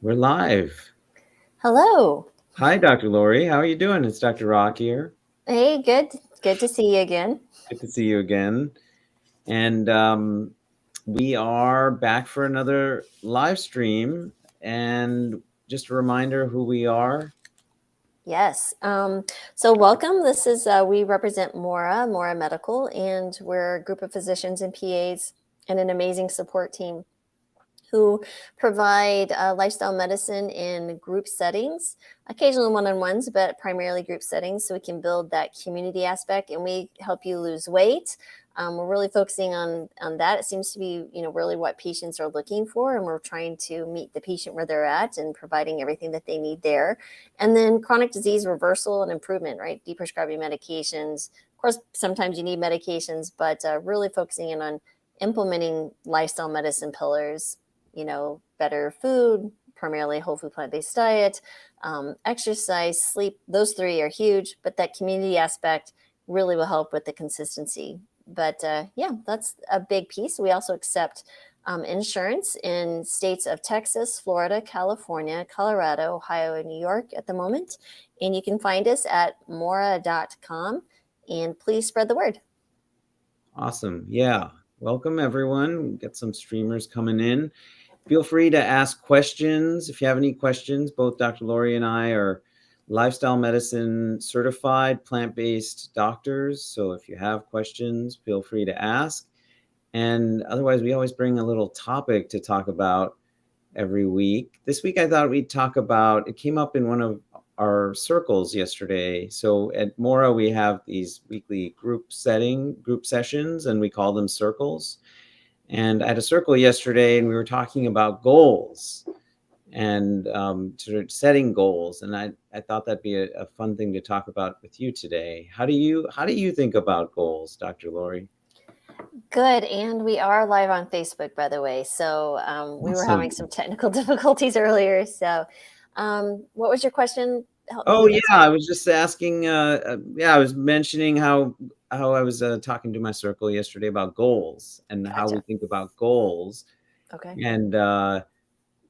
We're live. Hello. Hi, Dr. Lori. How are you doing? It's Dr. Rock here. Hey, good. Good to see you again. Good to see you again. And we are back for another live stream. And just a reminder who we are. Yes. So welcome. This is we represent Mora Medical, and we're a group of physicians and PAs and an amazing support team who provide lifestyle medicine in group settings, occasionally one-on-ones, but primarily group settings, so we can build that community aspect, and we help you lose weight. We're really focusing on that. It seems to be, really what patients are looking for, and we're trying to meet the patient where they're at and providing everything that they need there. And then chronic disease reversal and improvement, right? Deprescribing medications. Of course, sometimes you need medications, but really focusing in on implementing lifestyle medicine pillars, better food, primarily whole food plant-based diet, exercise, sleep. Those three are huge, but that community aspect really will help with the consistency. But yeah, that's a big piece. We also accept insurance in states of Texas, Florida, California, Colorado, Ohio, and New York at the moment. And you can find us at mora.com, and please spread the word. Awesome. Yeah. Welcome, everyone. Got some streamers coming in. Feel free to ask questions. If you have any questions, both Dr. Lori and I are lifestyle medicine certified plant-based doctors. So if you have questions, feel free to ask. And otherwise, we always bring a little topic to talk about every week. This week, I thought we'd talk about, it came up in one of our circles yesterday. So at Mora, we have these weekly group sessions, and we call them circles. And I had a circle yesterday, and we were talking about goals and sort of setting goals. And I thought that'd be a fun thing to talk about with you today. How do you think about goals, Dr. Lori? Good, and we are live on Facebook, by the way. So we were Awesome. having some technical difficulties earlier. So, what was your question? Help Oh me. yeah, I'm I sorry. was just asking. Yeah, I was mentioning how I was talking to my circle yesterday about goals and how we Gotcha. think about goals, Okay. and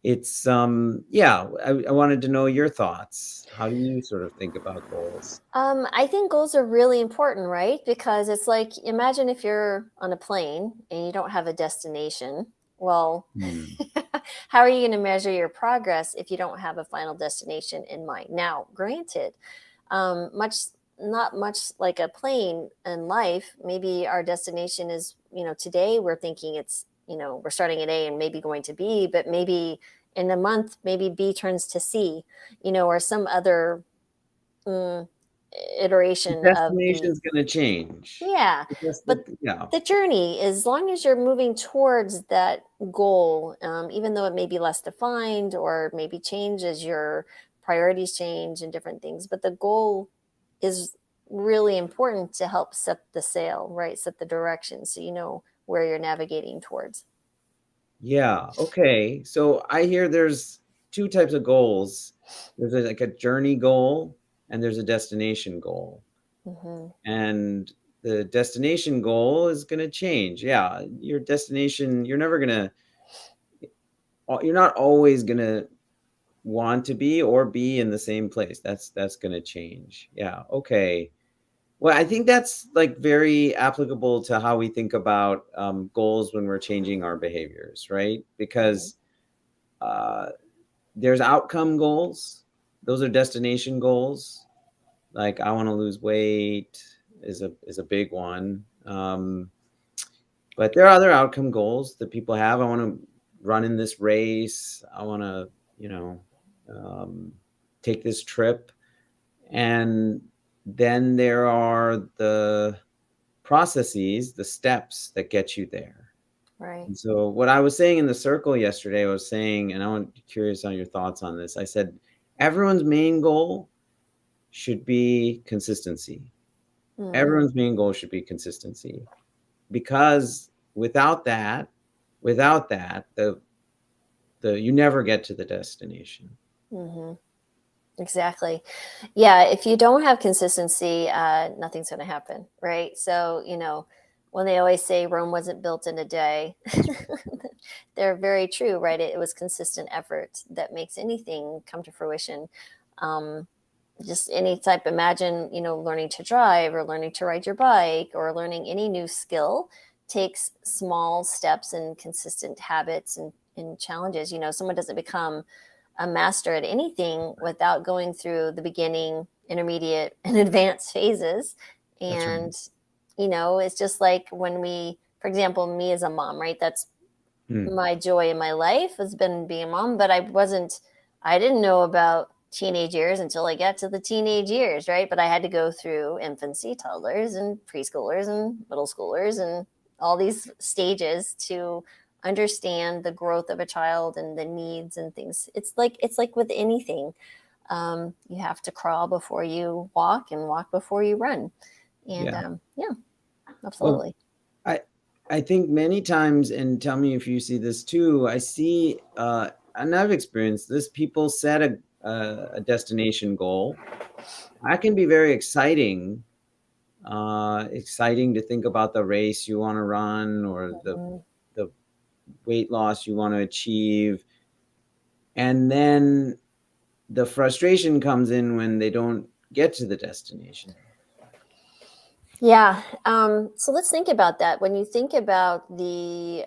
it's yeah. I wanted to know your thoughts. How do you sort of think about goals? I think goals are really important, right? Because it's like, imagine if you're on a plane and you don't have a destination. Well, Hmm. how are you going to measure your progress if you don't have a final destination in mind? Now, granted, much not much like a plane in life. Maybe our destination is, today we're thinking it's, we're starting at A and maybe going to B, but maybe in a month, maybe B turns to C, or some other mm, The iteration of the. destination's going to change. Yeah, but Yeah. the journey, as long as you're moving towards that goal, even though it may be less defined or maybe change as your priorities change and different things, but the goal is really important to help set the sail, right? Set the direction so you know where you're navigating towards. Yeah. Okay. So I hear there's two types of goals. There's like a journey goal and there's a destination goal. Hmm. And the destination goal is going to change. Yeah, your destination, you're not always going to want to be or be in the same place. That's going to change. Yeah, okay. Well, I think that's like very applicable to how we think about goals when we're changing our behaviors, right? Hmm. Because uh, there's outcome goals. Those are destination goals. Like I want to lose weight is a big one. But there are other outcome goals that people have. I want to run in this race. I want to, you know, um, take this trip. And then there are the processes, the steps that get you there. Right. And so, what I was saying in the circle yesterday, I was saying, and I want curious on your thoughts on this. I said, everyone's main goal should be consistency. Hmm. Everyone's main goal should be consistency because without that, the you never get to the destination. Hmm. Exactly. Yeah. If you don't have consistency, nothing's going to happen. Right. So, when they always say Rome wasn't built in a day, they're very true, right? It was consistent effort that makes anything come to fruition. Just any type, imagine, learning to drive or learning to ride your bike or learning any new skill takes small steps and consistent habits and challenges. Someone doesn't become a master at anything without going through the beginning, intermediate, and advanced phases. That's right. And, it's just like when for example, me as a mom, right? That's my joy in my life has been being a mom, but I didn't know about teenage years until I got to the teenage years, right? But I had to go through infancy, toddlers, and preschoolers, and middle schoolers, and all these stages to understand the growth of a child and the needs and things. It's like with anything, you have to crawl before you walk, and walk before you run. And Yeah. yeah, Well, absolutely. I think many times, and tell me if you see this too, I see, and I've experienced this, people set a destination goal. That can be very exciting, exciting to think about the race you want to run or Mhm. the weight loss you want to achieve. And then the frustration comes in when they don't get to the destination. Yeah. So let's think about that. When you think about the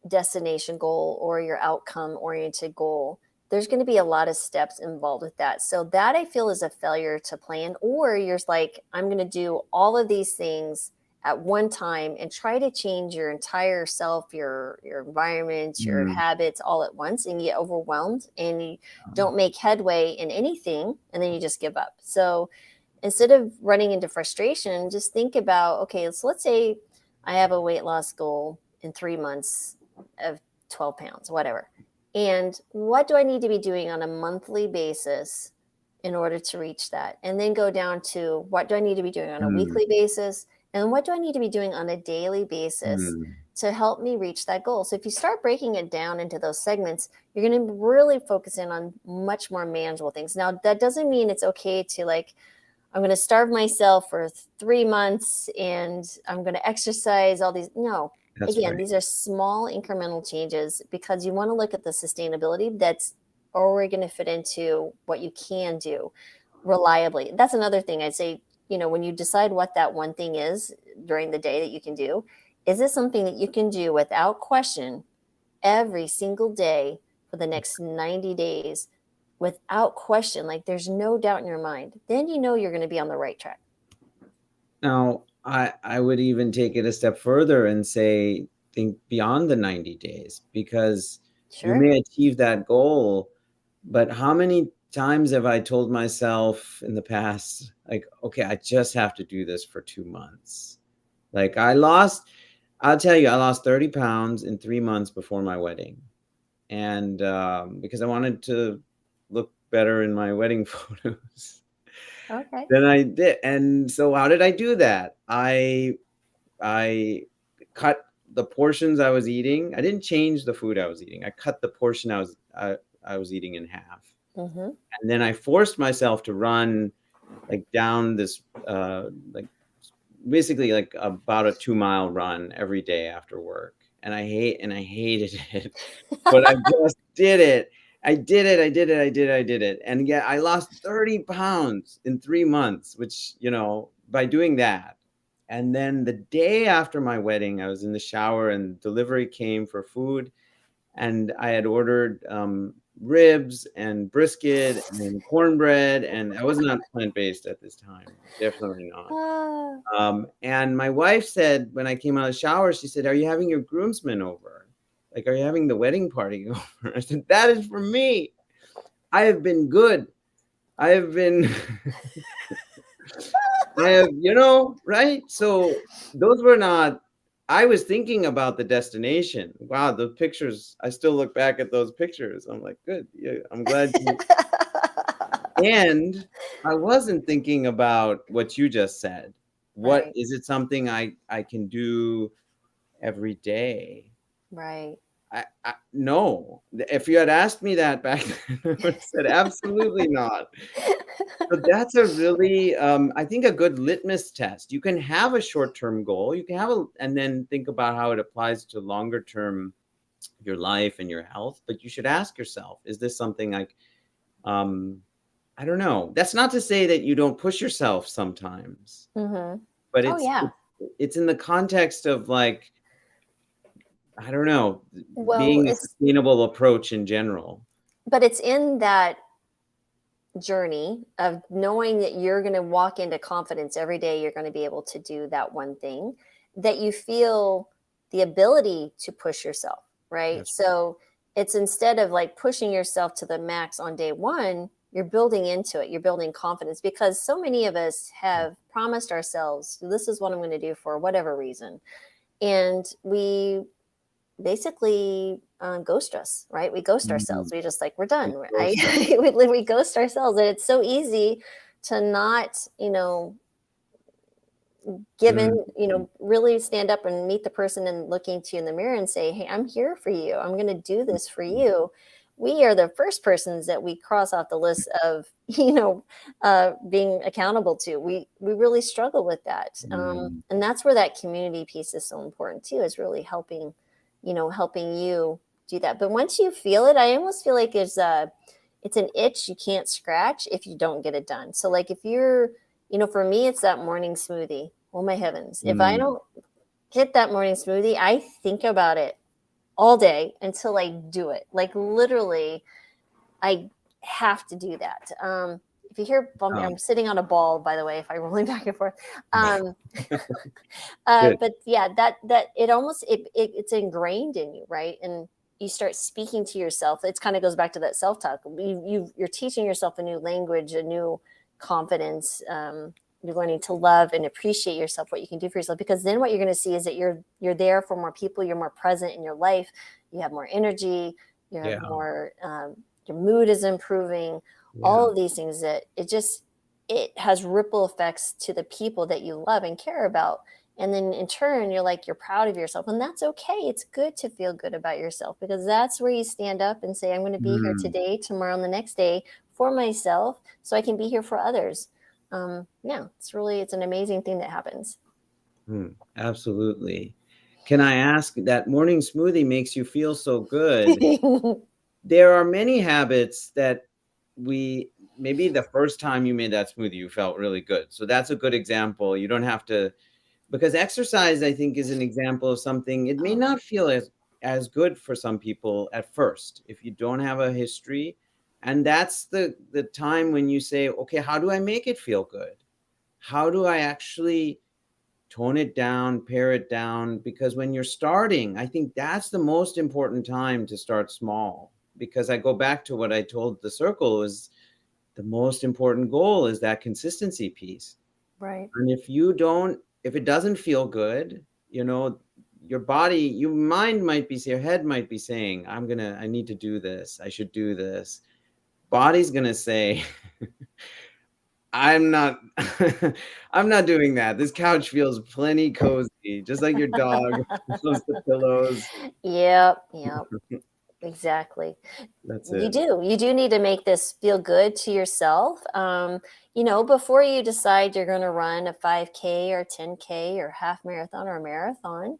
destination goal or your outcome oriented goal, there's going to be a lot of steps involved with that. So that I feel is a failure to plan, or you're like, I'm going to do all of these things at one time and try to change your entire self, your environment, your Mm. habits all at once, and you get overwhelmed and you don't make headway in anything, and then you just give up. So instead of running into frustration, just think about, okay, so let's say I have a weight loss goal in 3 months of 12 pounds, whatever. And what do I need to be doing on a monthly basis in order to reach that? And then go down to what do I need to be doing on a Mm. weekly basis? And what do I need to be doing on a daily basis Mm. to help me reach that goal? So if you start breaking it down into those segments, you're going to really focus in on much more manageable things. Now, that doesn't mean it's okay to like, I'm going to starve myself for 3 months and I'm going to exercise all these. No, That's again, right. these are small incremental changes because you want to look at the sustainability that's already going to fit into what you can do reliably. That's another thing I'd say, when you decide what that one thing is during the day that you can do, is this something that you can do without question every single day for the next 90 days without question, like there's no doubt in your mind, then you're going to be on the right track. Now, I would even take it a step further and say, think beyond the 90 days, because you Sure. may achieve that goal, but how many times have I told myself in the past, like, okay, I just have to do this for 2 months? Like I'll tell you, I lost 30 pounds in 3 months before my wedding. And because I wanted to look better in my wedding photos. Okay. Then I did. And so how did I do that? I cut the portions I was eating. I didn't change the food I was eating. I cut the portion I was eating in half. Mm-hmm. And then I forced myself to run like down this like basically like about a 2 mile run every day after work. And I hated it. But I just did it. I did it. I did it. I did it. I did it. And yeah, I lost 30 pounds in 3 months, which, by doing that. And then the day after my wedding, I was in the shower and delivery came for food. And I had ordered ribs and brisket and cornbread. And I was not plant-based at this time. Definitely not. Ah, And my wife said, when I came out of the shower, she said, "Are you having your groomsmen over? Like, are you having the wedding party over?" I said, "That is for me. I have been good. I have been, I have, right?" So those were not, I was thinking about the destination. Wow, the pictures, I still look back at those pictures. I'm like, good. Yeah, I'm glad you, and I wasn't thinking about what you just said. What right, is it something I can do every day? right. No. If you had asked me that back then, I would have said absolutely not. So that's a really, I think, a good litmus test. You can have a short-term goal, you can have and then think about how it applies to longer term, your life and your health. But you should ask yourself, is this something like, I don't know. That's not to say that you don't push yourself sometimes, Hmm. but Oh yeah. it's in the context of like, I don't know, Well, being a sustainable approach in general. but it's in that journey of knowing that you're going to walk into confidence every day, you're going to be able to do that one thing, that you feel the ability to push yourself, right? That's So it's, instead of like pushing yourself to the max on day one, you're building into it, you're building confidence, because so many of us have promised ourselves, this is what I'm going to do for whatever reason, and we basically ghost us, right? We ghost ourselves. Mhm. We just like, we're done. Ghost us. We ghost ourselves. And it's so easy to not, give in, Mhm. really stand up and meet the person and looking to you in the mirror and say, hey, I'm here for you. I'm going to do this for you. We are the first persons that we cross off the list of, being accountable to. We really struggle with that. Mhm. And that's where that community piece is so important too, is really helping you do that. But once you feel it, I almost feel like it's an itch you can't scratch if you don't get it done. So like, if you're, for me, it's that morning smoothie. Oh my heavens. If I Mhm. don't get that morning smoothie, I think about it all day until I do it. Like literally, I have to do that. If you hear bumping, Oh, I'm sitting on a ball, by the way, if I'm rolling back and forth. Um, good. but yeah, that it almost it's ingrained in you, right? And you start speaking to yourself. It kind of goes back to that self-talk. You're teaching yourself a new language, a new confidence. You're learning to love and appreciate yourself, what you can do for yourself, because then what you're going to see is that you're there for more people, you're more present in your life, you have more energy, you have Yeah. more, your mood is improving, all Yeah. of these things, that it has ripple effects to the people that you love and care about. And then in turn, you're proud of yourself, and that's okay. It's good to feel good about yourself, because that's where you stand up and say, I'm going to be here Mm. today, tomorrow, and the next day for myself, so I can be here for others. Yeah, it's an amazing thing that happens. Absolutely. Can I ask, that morning smoothie makes you feel so good? There are many habits that maybe the first time you made that smoothie, you felt really good. So that's a good example. You don't have to, because exercise, I think, is an example of something. It may Oh, not feel as good for some people at first if you don't have a history. And that's the time when you say, okay, how do I make it feel good? How do I actually tone it down, pare it down? Because when you're starting, I think that's the most important time to start small. Because I go back to what I told the circle, is the most important goal is that consistency piece. right. And if it doesn't feel good, your body, your mind might be, your head might be saying, I need to do this. I should do this. Body's going to say, I'm not, I'm not doing that. This couch feels plenty cozy, just like your dog loves the pillows. Yep, yep, exactly. That's You it. do. You do need to make this feel good to yourself. Before you decide you're going to run a 5K or 10K or half marathon or a marathon,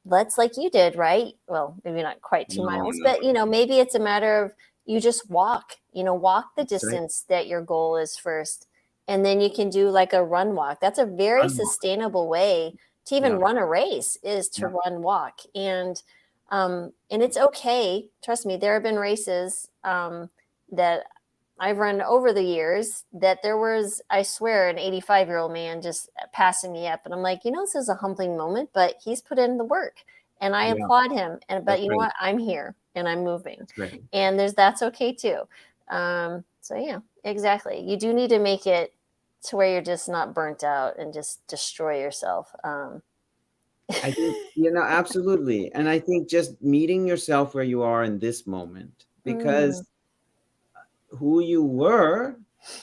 let's, like you did, right? Well, maybe not quite 2 miles, No. but maybe it's a matter of you just walk the That's right. distance that your goal is first. And then you can do like a run walk. That's a very Run more. sustainable way to even Yeah. run a race, is to Yeah. run walk. And it's okay. Trust me, there have been races that I've run over the years that there was, I swear, an 85-year-old man just passing me up. And I'm like, this is a humbling moment, but he's put in the work and I Yeah. applaud him. But That's you know right. what? I'm here and I'm moving. That's right. And that's okay too. So yeah, exactly. You do need to make it to where you're just not burnt out and just destroy yourself. I think, absolutely. And I think just meeting yourself where you are in this moment, Mm, because who you were,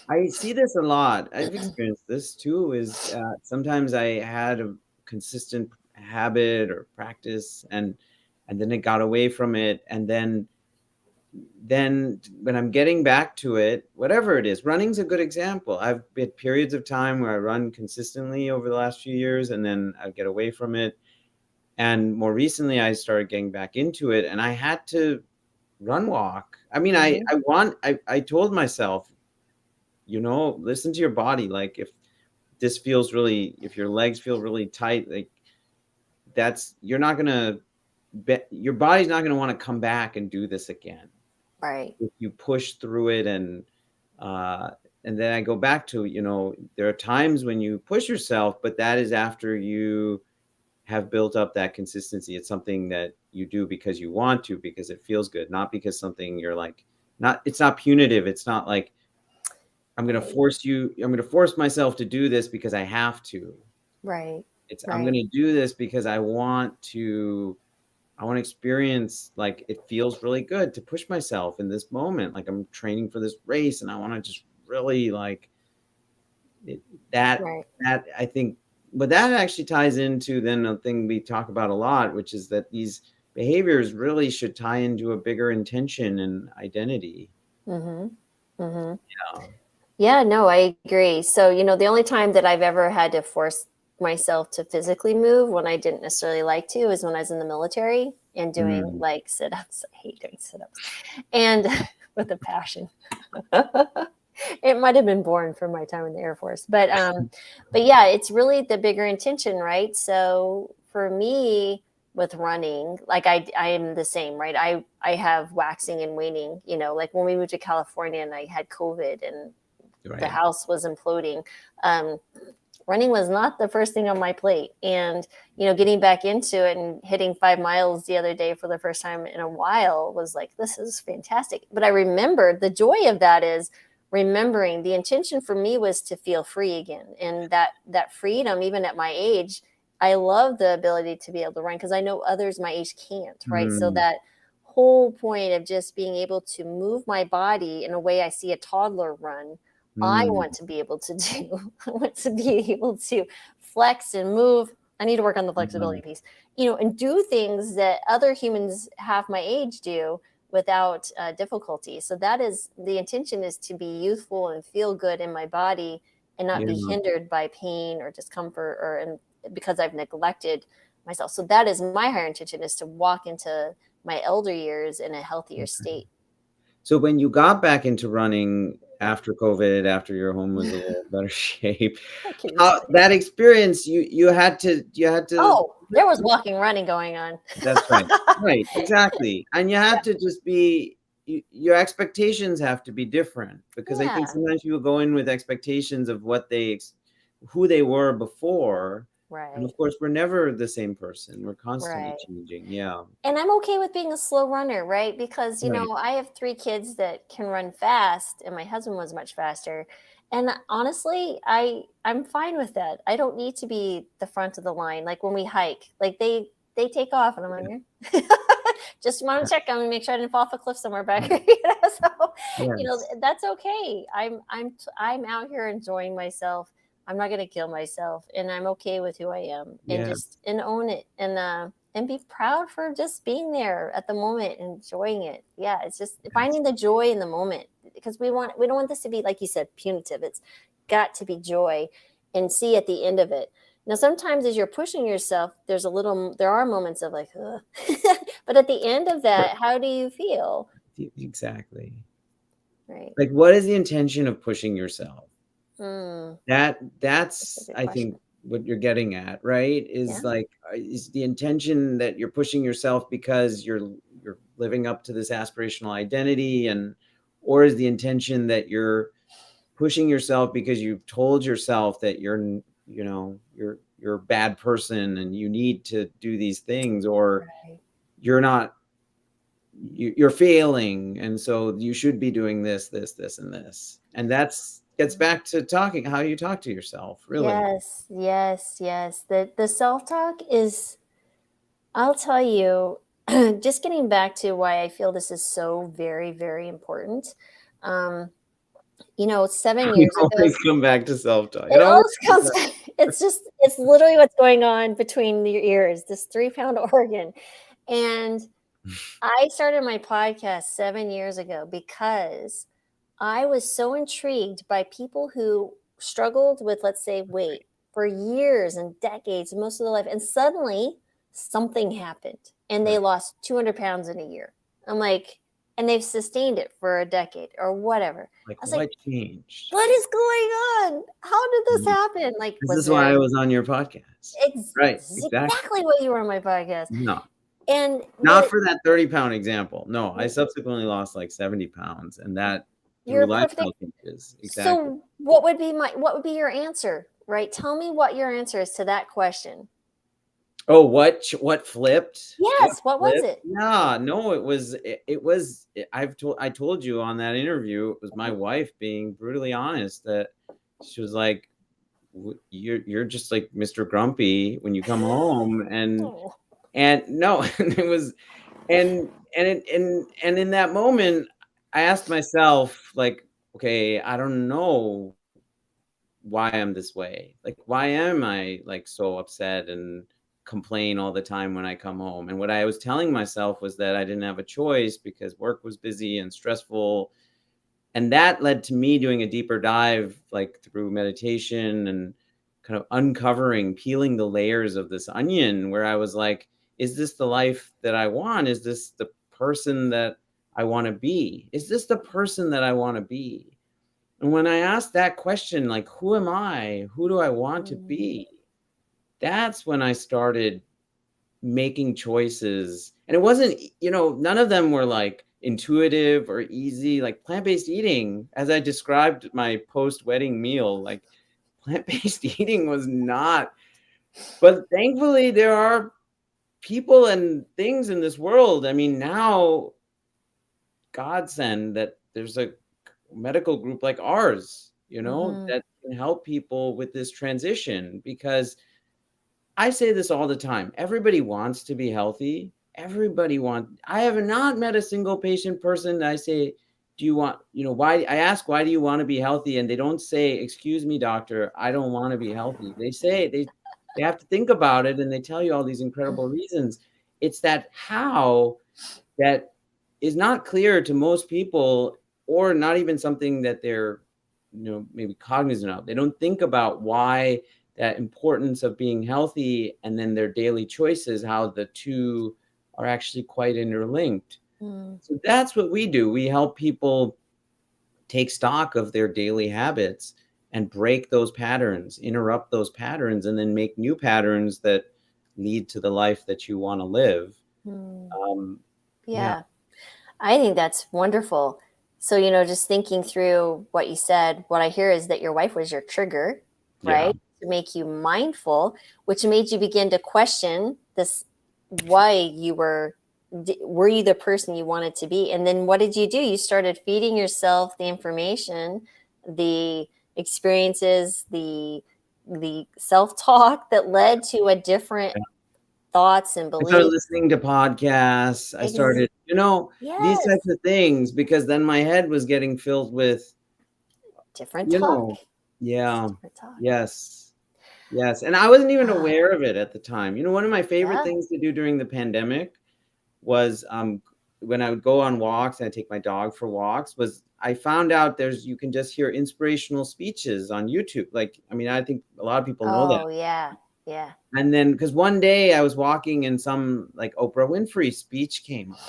I see this a lot. I've experienced this too, is sometimes I had a consistent habit or practice, and then it got away from it. And then then when I'm getting back to it, whatever it is, running's a good example. I've had periods of time where I run consistently over the last few years, and then I get away from it. And more recently, I started getting back into it, and I had to run walk. I mean, I told myself, listen to your body. Like if your legs feel really tight, like your body's not going to want to come back and do this again. Right. If you push through it, and then I go back to, there are times when you push yourself, but that is after you have built up that consistency. It's something that you do because you want to, because it feels good, not because something you're like, it's not punitive. It's not like, I'm going to force myself to do this because I have to. Right. I'm going to do this because I want to experience, like, it feels really good to push myself in this moment. Like I'm training for this race and I want to just really like that. Right. That I think, but that actually ties into then a thing we talk about a lot, which is that these behaviors really should tie into a bigger intention and identity. Yeah, no, I agree. So, the only time that I've ever had to force myself to physically move when I didn't necessarily like to is when I was in the military and doing like sit-ups. I hate doing sit-ups, and with a passion. It might have been born from my time in the Air Force, but yeah, it's really the bigger intention, right? So for me with running, like I am the same, right? I have waxing and waning, like when we moved to California and I had COVID and the house was imploding. Running was not the first thing on my plate. And, getting back into it and hitting 5 miles the other day for the first time in a while was like, this is fantastic. But I remembered the joy of that is remembering the intention for me was to feel free again. And that freedom, even at my age, I love the ability to be able to run because I know others my age can't, right? So that whole point of just being able to move my body in a way I see a toddler run, I want to be able to do. I want to be able to flex and move. I need to work on the flexibility piece, and do things that other humans half my age do without difficulty. So that is the intention, is to be youthful and feel good in my body and not be hindered by pain or discomfort because I've neglected myself. So that is my higher intention, is to walk into my elder years in a healthier state. So when you got back into running after COVID, after your home was a little better shape, that experience, you had to. Oh, there was walking, running going on. That's right. Right. Exactly. And you have to just be, your expectations have to be different, because I think sometimes people go in with expectations of who they were before. Right. And of course, we're never the same person. We're constantly changing. Yeah. And I'm okay with being a slow runner, right? Because, I have 3 kids that can run fast, and my husband was much faster. And honestly, I'm fine with that. I don't need to be the front of the line. Like when we hike, like they take off, and I'm like, just want to check on me, make sure I didn't fall off a cliff somewhere back here. So, that's okay. I'm out here enjoying myself. I'm not going to kill myself, and I'm okay with who I am, and own it, and be proud for just being there at the moment, enjoying it. Yeah, it's just finding the joy in the moment, because we don't want this to be, like you said, punitive. It's got to be joy, and see at the end of it. Now, sometimes as you're pushing yourself, there are moments of like, ugh. But at the end of that, how do you feel? Exactly. Right. Like, what is the intention of pushing yourself? That's I think what you're getting at, right? Is like, is the intention that you're pushing yourself because you're living up to this aspirational identity, or is the intention that you're pushing yourself because you've told yourself that you're a bad person and you need to do these things, or you're failing, and so you should be doing this, and this. And gets back to how you talk to yourself, really. Yes. The self-talk is, I'll tell you, just getting back to why I feel this is so very, very important. 7 years ago, always come back to self-talk. It always comes back. It's literally what's going on between your ears, this 3-pound organ. And I started my podcast 7 years ago because I was so intrigued by people who struggled with, let's say, weight for years and decades, most of their life, and suddenly something happened and they Right. lost 200 pounds in a year. I'm like, and they've sustained it for a decade or whatever. Like, I was like, what changed? what is going on? How did this Mhm. happen? Like, This was is why there I was on your podcast. Right. this is Exactly. exactly what you were on my podcast. No, And not what for that 30-pound example. No, I subsequently lost like 70 pounds, and that you're through a perfect. lifestyle changes. Exactly. So what would be your answer, right? Tell me what your answer is to that question. Oh, what flipped? What Yes, what was flipped? it? Yeah, no, I told you on that interview, it was my wife being brutally honest that she was like, You're just like Mr. Grumpy when you come home," Oh. and no, and it was and in that moment, I asked myself, like, okay, I don't know why I'm this way. Like, why am I like so upset and complain all the time when I come home? And what I was telling myself was that I didn't have a choice because work was busy and stressful. And that led to me doing a deeper dive, like through meditation and kind of uncovering, peeling the layers of this onion, where I was like, is this the life that I want? Is this the person that I want to be? Is this the person that I want to be? And when I asked that question, like, who am I? Who do I want to Mm, be? That's when I started making choices. And it wasn't, none of them were like intuitive or easy. Like plant-based eating, as I described my post-wedding meal, like plant-based eating was not. But thankfully, there are people and things in this world. I mean, now, godsend that there's a medical group like ours, mhm, that can help people with this transition, because I say this all the time. Everybody wants to be healthy. I have not met a single patient person that I say, do you want, why? I ask, why do you want to be healthy? And they don't say, excuse me, doctor, I don't want to be healthy. They say they have to think about it, and they tell you all these incredible reasons. It's that how that is not clear to most people, or not even something that they're, maybe cognizant of. They don't think about why, that importance of being healthy, and then their daily choices, how the two are actually quite interlinked. mm, So that's what we do. We help people take stock of their daily habits and break those patterns, interrupt those patterns, and then make new patterns that lead to the life that you want to live. mm. Um, yeah, Yeah, I think that's wonderful. So, just thinking through what you said, what I hear is that your wife was your trigger, yeah. right? To make you mindful, which made you begin to question this, why were you the person you wanted to be? And then what did you do? You started feeding yourself the information, the experiences, the self-talk that led to a different thoughts and I started beliefs. listening to podcasts. I Ex- started, these yes, types of things, because then my head was getting filled with, different you talk. know, yeah, Different talk. yes, yes. And I wasn't even Ah, aware of it at the time. One of my favorite yeah. things to do during the pandemic was, when I would go on walks and I take my dog for walks, was I found out you can just hear inspirational speeches on YouTube. Like, I mean, I think a lot of people know that. Oh, yeah. Yeah. And then, because one day I was walking and some like Oprah Winfrey speech came up.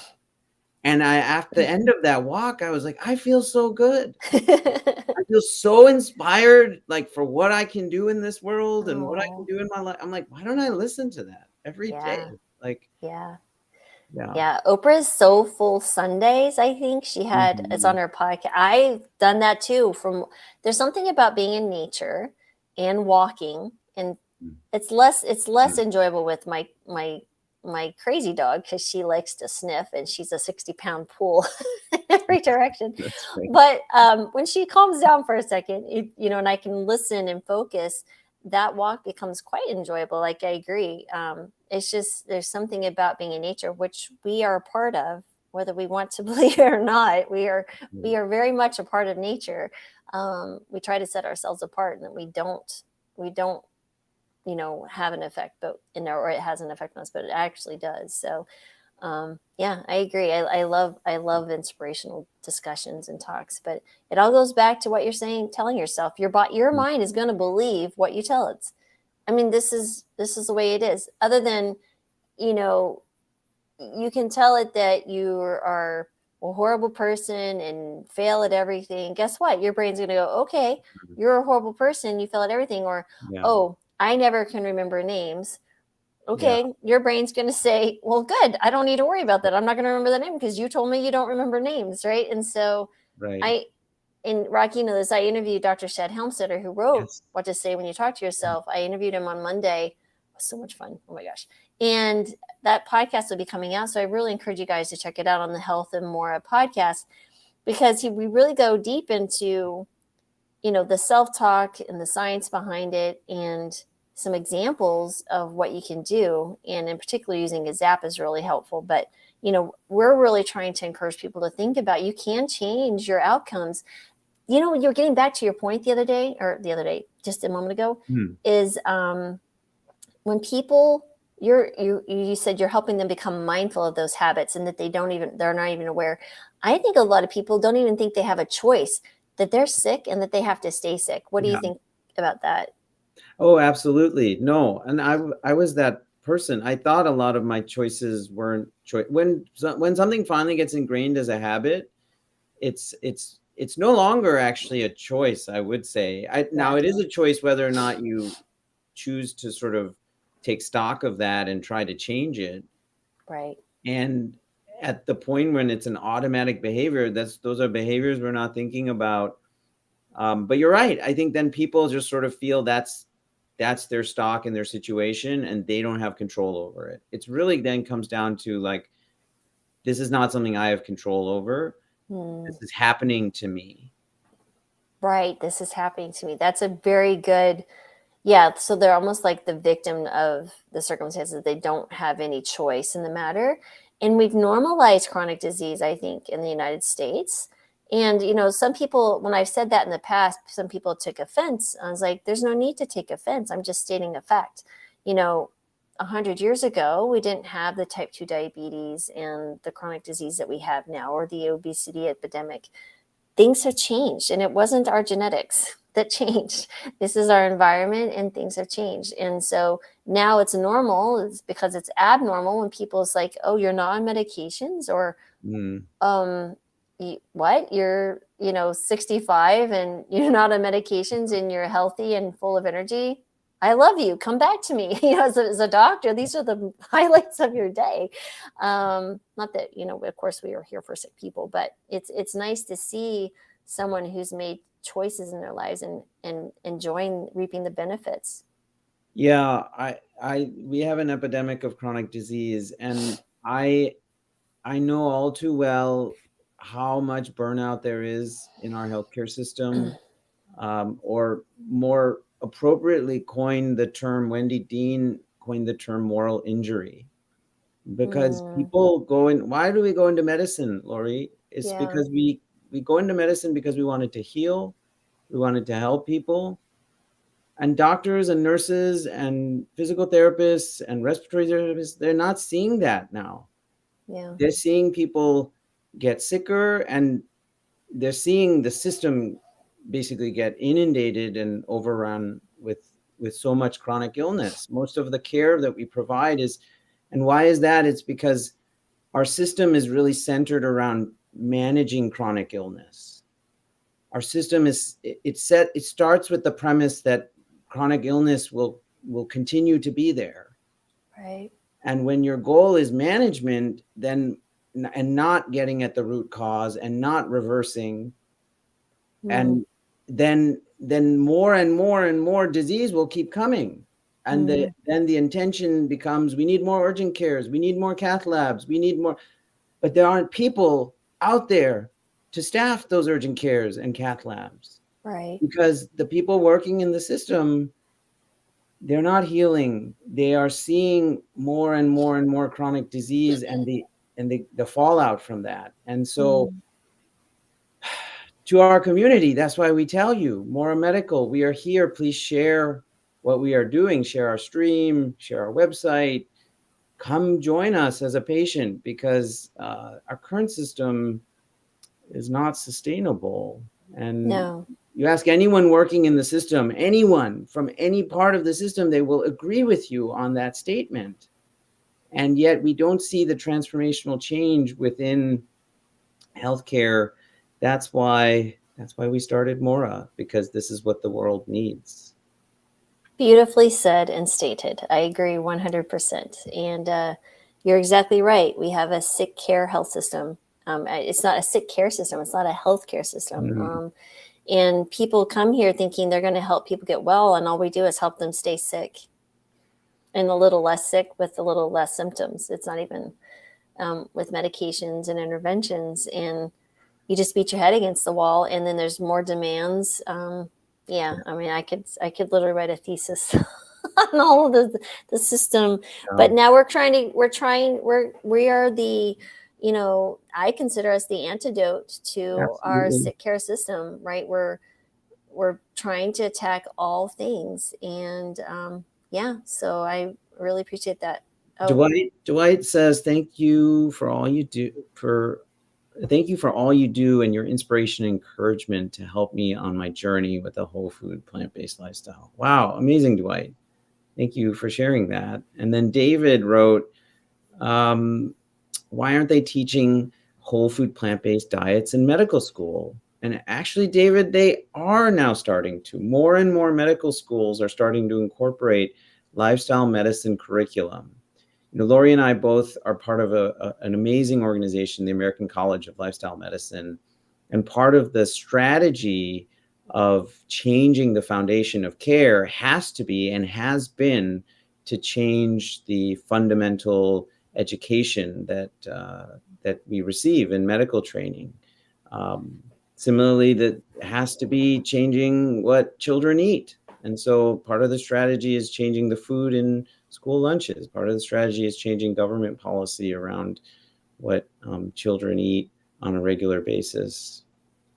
And at the end of that walk, I was like, I feel so good. I feel so inspired, like, for what I can do in this world and what I can Oh, do in my life. I'm like, why don't I listen to that every day? yeah. Like, Yeah. yeah. Yeah. Oprah's Soulful Sundays, I think it's Mhm. on her podcast. I've done that too. There's something about being in nature and walking, and it's less enjoyable with my crazy dog because she likes to sniff and she's a 60-pound pool in every direction. That's right. But when she calms down for a second, and I can listen and focus, that walk becomes quite enjoyable. Like, I agree. It's just, there's something about being in nature, which we are a part of, whether we want to believe it or not. We are very much a part of nature. We try to set ourselves apart, and that we don't have an effect, or it has an effect on us, but it actually does. So, Yeah, I agree. I love inspirational discussions and talks, but it all goes back to what you're saying, telling yourself your mind is going to believe what you tell it. I mean, this is the way it is. Other than, you know, you can tell it that you are a horrible person and fail at everything. Guess what? Your brain's going to go, okay, you're a horrible person. You fail at everything. Or, Yeah. oh, I never can remember names. Yeah. Okay, your brain's going to say, well, good. I don't need to worry about that. I'm not going to remember the name because you told me you don't remember names. Right. And so Right. I, in Rocky knows, I interviewed Dr. Shad Helmstetter, who wrote Yes. What to Say When You Talk to Yourself. I interviewed him on Monday. It was so much fun. Oh my gosh. And that podcast will be coming out. So I really encourage you guys to check it out on the Health and Mora podcast, because we really go deep into, the self-talk and the science behind it, and some examples of what you can do. And in particular, using a Zap is really helpful. But, we're really trying to encourage people to think about, you can change your outcomes. You're getting back to your point just a moment ago, Hmm. is when people, you said you're helping them become mindful of those habits, and that they're not even aware. I think a lot of people don't even think they have a choice, that they're sick and that they have to stay sick. What do you Yeah. think about that? Oh, absolutely. No. And I was that person. I thought a lot of my choices weren't choice. When something finally gets ingrained as a habit, it's no longer actually a choice, I would say. Now it Exactly. is a choice whether or not you choose to sort of take stock of that and try to change it. Right. And at the point when it's an automatic behavior, those are behaviors we're not thinking about. But you're right. I think then people just sort of feel that's their stock in their situation, and they don't have control over it. It's really then comes down to like, this is not something I have control over. This is happening to me. Right. This is happening to me. That's a very good. Yeah, so they're almost like the victim of the circumstances. They don't have any choice in the matter. And we've normalized chronic disease, I think, in the United States. And, some people, when I've said that in the past, some people took offense. I was like, there's no need to take offense. I'm just stating a fact. 100 years ago, we didn't have the type 2 diabetes and the chronic disease that we have now, or the obesity epidemic. Things have changed, and it wasn't our genetics that changed. This is our environment, and things have changed. And so now it's normal. It's because it's abnormal when people's like, oh, you're not on medications, or Mm. what, you're 65 and you're not on medications and you're healthy and full of energy. I love you. Come back to me. As a doctor, these are the highlights of your day. Not that, of course we are here for sick people, but it's nice to see someone who's made choices in their lives and enjoying reaping the benefits. Yeah, we have an epidemic of chronic disease, and I know all too well how much burnout there is in our healthcare system, or more appropriately coined the term, Wendy Dean coined the term moral injury. Because Mm, people go in, why do we go into medicine, Lori? It's yeah. because we go into medicine because we wanted to heal, we wanted to help people. And doctors and nurses and physical therapists and respiratory therapists, they're not seeing that now. Yeah. They're seeing people get sicker, and they're seeing the system basically get inundated and overrun with so much chronic illness. Most of the care that we provide is, and why is that? It's because our system is really centered around managing chronic illness. Our system it starts with the premise that chronic illness will continue to be there. Right. And when your goal is management, then, and not getting at the root cause and not reversing, Mm, and then more and more and more disease will keep coming. And mm, then the intention becomes, we need more urgent cares, we need more cath labs, we need more, but there aren't people out there to staff those urgent cares and cath labs, right. because the people working in the system, they're not healing. They are seeing more and more and more chronic disease, and the fallout from that. And so Mm, to our community, that's why we tell you, Mora Medical, we are here. Please share what we are doing, share our stream, share our website, come join us as a patient, because our current system is not sustainable. And No. you ask anyone working in the system, anyone from any part of the system, they will agree with you on that statement. And yet we don't see the transformational change within healthcare. That's why we started Mora, because this is what the world needs. Beautifully said and stated. I agree 100%. And you're exactly right. We have a sick care health system. It's not a sick care system. It's not a healthcare system. Mm-hmm. And people come here thinking they're going to help people get well, and all we do is help them stay sick and a little less sick with a little less symptoms. It's not even with medications and interventions, and you just beat your head against the wall, and then there's more demands. Yeah, I mean, I could literally write a thesis on all of the system, but now we are the, I consider us the antidote to our sick care system, right? We're trying to attack all things, and yeah, so I really appreciate that. Dwight says, thank you for all you do and your inspiration and encouragement to help me on my journey with a whole food, plant-based lifestyle. Wow, amazing, Dwight. Thank you for sharing that. And then David wrote, why aren't they teaching whole food, plant-based diets in medical school? And actually, David, they are now starting to. More and more medical schools are starting to incorporate lifestyle medicine curriculum. Lori and I both are part of an amazing organization, the American College of Lifestyle Medicine. And part of the strategy of changing the foundation of care has to be and has been to change the fundamental education that we receive in medical training. Similarly, that has to be changing what children eat. And so part of the strategy is changing the food in school lunches. Part of the strategy is changing government policy around what children eat on a regular basis.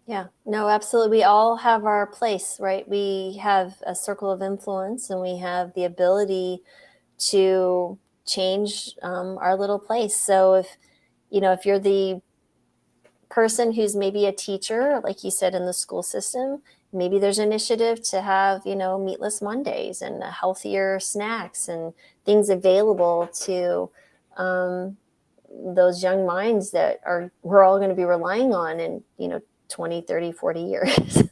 Yeah, no, absolutely. We all have our place, right? We have a circle of influence, and we have the ability to change our little place. So if you're the person who's maybe a teacher, like you said, in the school system, maybe there's an initiative to have, meatless Mondays and healthier snacks and things available to those young minds that we're all going to be relying on in, 20, 30, 40 years.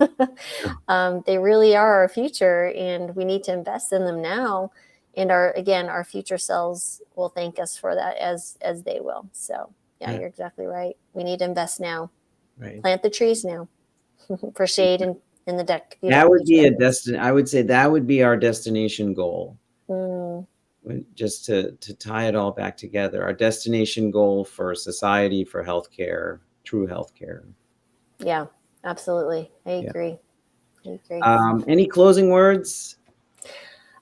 They really are our future, and we need to invest in them now. And our future selves will thank us for that as they will. So yeah, you're exactly right. We need to invest now. Right. Plant the trees now for shade and in the deck. That would be I would say that would be our destination goal. Just to tie it all back together, our destination goal for society, for healthcare, true healthcare. Yeah, absolutely. I agree. Any closing words?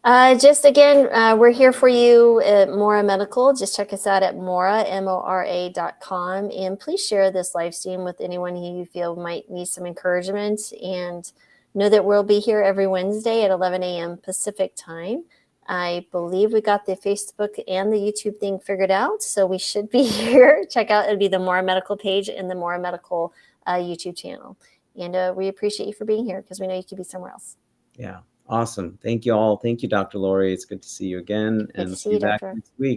Just again, we're here for you at Mora Medical. Just check us out at mora.com, and please share this live stream with anyone who you feel might need some encouragement. And know that we'll be here every Wednesday at 11 a.m. Pacific time. I believe we got the Facebook and the YouTube thing figured out, so we should be here. Check out, it'll be the Mora Medical page and the Mora Medical YouTube channel. And we appreciate you for being here, because we know you could be somewhere else. Yeah. Awesome. Thank you all. Thank you, Dr. Lori. It's good to see you again, and see you back next week.